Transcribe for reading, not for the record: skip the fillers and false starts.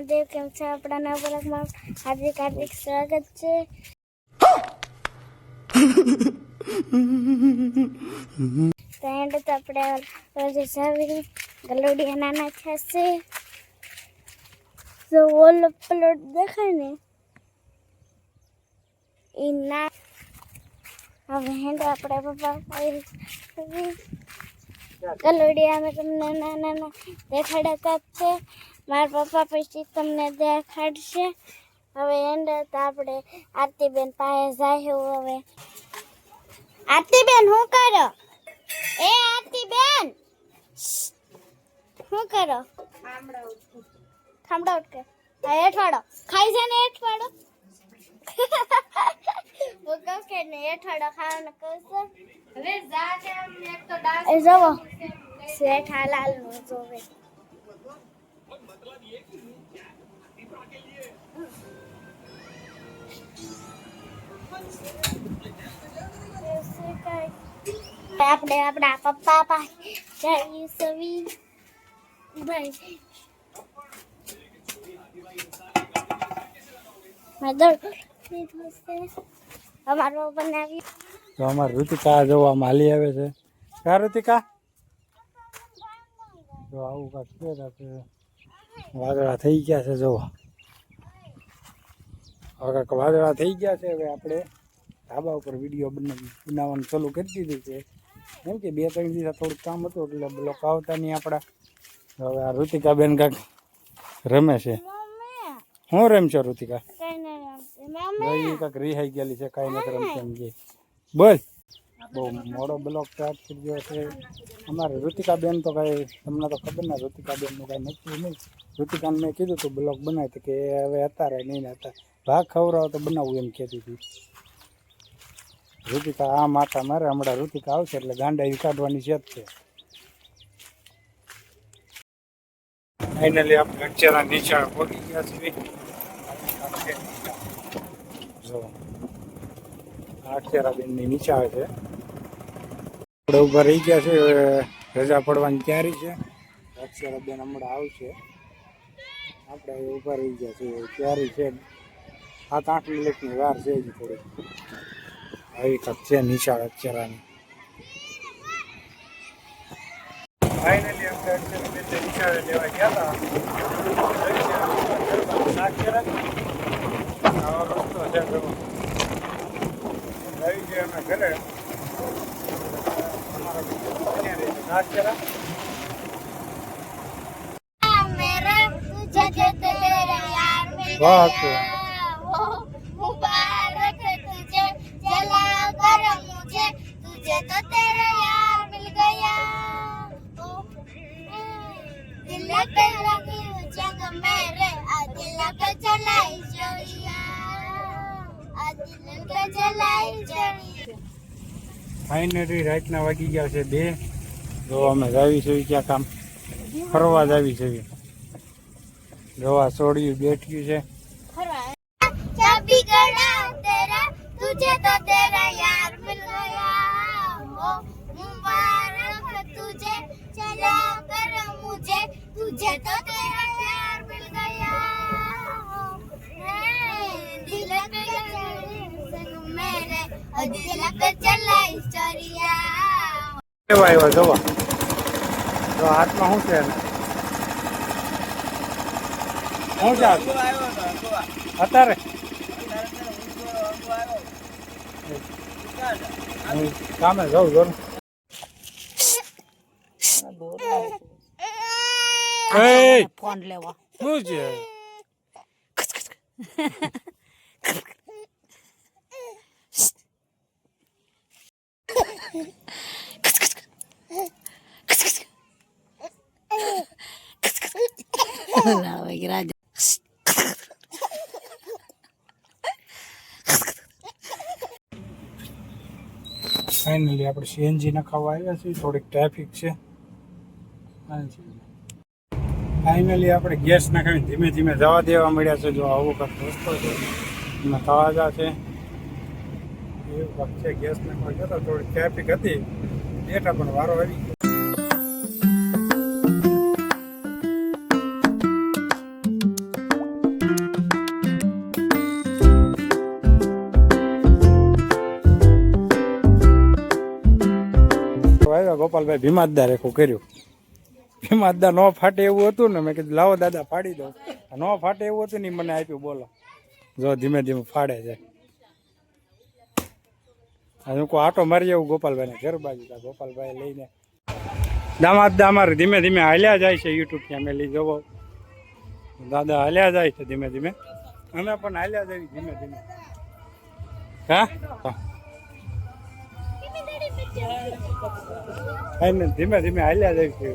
મહાદેવ. કેમ છે આપણા નવા બ્લોગમાં હાર્દિક હાર્દિક સ્વાગત છે. તો એન્ડ તો આપણે રોજ સાવી ગલોડિયા નાના થશે તો ઓલો પ્લોટ દેખાય ને એ ના. હવે હેન્ડ આપણે પપ્પા ગલોડિયા અમે તમને નાના નાના દેખાડતા જ છે. મારા પપ્પા પછી તમને દેખાડશે. હવે એન્ડ તો આપણે આરતીબેન પાસે જાય. હવે આરતીબેન શું કરો? એ આરતીબેન શું કરો? થાંભળો કે હેઠવાડો ખાઈ છે ને હેઠવાડો હું કહું કે ને હેઠવાડો ખાવાનું કહું છું. હવે જાને એક તો ડાન્સ એ જોવો શેઠાલાલ નું જોવે. આપણે આપણા પપ્પા પાસે જઈએ સવી ભાઈ. અમારો બનાવી તો અમારે ઋતિકા જોવામાં હાલી આવે છે. કા ઋતિકા તો આવું કાંક છે. વાદળા થઈ ગયા છે. જોવો હવે કાંક વાદળા થઈ ગયા છે. હવે આપણે ધાબા ઉપર વિડીયો બનાવવાનું ચાલુ કરી દીધું છે. કેમ કે 2-3 દિવસ થોડુંક કામ હતું એટલે બ્લોક આવતા નહીં આપણા. હવે આ ઋતિકાબેન કાંક રમે છે. શું રમશો ઋતિકા? કાંક રિહાઈ ગયેલી છે. કાંઈ નથી રમશે એમ કે બોલ. બહુ મોડો બ્લોક સ્ટાર્ટ થઈ ગયો છે અમારે. ઋતિકાબેન તો કાંઈ તમને તો ખબર ને ઋતિકાબેનનું કાંઈ નક્કી નહીં. ઋતિકાને મેં કીધું તું બ્લોક બનાવી તો કે હવે અત્યારે નહીં ને હતા ભાગ ખવડાવો તો બનાવવું એમ કહેતી હતી. ઋતિકા આ માથા મારે. હમણાં ઋતિકા આવશે એટલે ગાંડા કાઢવાની છે જ છે. ફાઇનલી આપણે અક્ષરા નીચા પહોંચી ગયા છીએ. જો અક્ષરાબેનની નીચા આવે છે. આપણે ઊભા રહી ગયા છે. રજા પડવાની તૈયારી છે. અક્ષરાબેન હમણાં આવશે. આપણે ઊભા રહી ગયા છે. તૈયારી છે. 7-8 મિનિટની વાર છે હજી થોડી. આવી કાંક છે નિશાળ અક્ષરાની. ફાઇનલી આપણે અક્ષરાબેન નિશાળે લેવા ગયા હતા. આવો રસ્તો છે. આવી ગયા અમે ઘરે. વાહ ફાઇનલી રાતના વાગી ગયા છે 2. જો અમે જાવી છે ક્યાં કામ ફરવા જાવી છે. જોવા છોડ્યું બેઠ્યું છે. આવ્યો જોવા તો હાથમાં શું છે શું છે અત્યારે કામે જાઉં જોર. ફોન લેવા શું છે? ફાઇનલી આપણે સીએનજી નખાવવા આવ્યા છીએ. થોડીક ટ્રાફિક છે. ફાઇનલી આપણે ગેસ નાખાવીને ધીમે ધીમે જવા દેવા મળ્યા છે. જો આવો કાંક રસ્તો છે એમાં તળાજા છે એવું કાંક છે. ગેસ નાખવા જતા થોડી ટ્રાફિક હતી. બેઠા પણ વારો આવી ગયો. આવ્યા ગોપાલભાઈ ભીમાદાર એકું કર્યું. ભીમાદાર ન ફાટે એવું હતું ને, મેં કીધું લાવો દાદા ફાડી દઉં. ન ફાટે એવું હતું ને ઈ મને આપ્યું. બોલો જો ધીમે ધીમે ફાડે છે. હું કોઈ આટો મારી આવું ગોપાલભાઈને ઘર બાજુ. ગોપાલભાઈ લઈને દામાદ અમારે ધીમે ધીમે હાલ્યા જાય છે. યુટ્યુબ ફેમિલી જોવો, દાદા હાલ્યા જાય છે ધીમે ધીમે. અમે પણ હાલ્યા જઈએ ધીમે ધીમે. હા ધીમે ધીમે હાલ્યા જાય છે.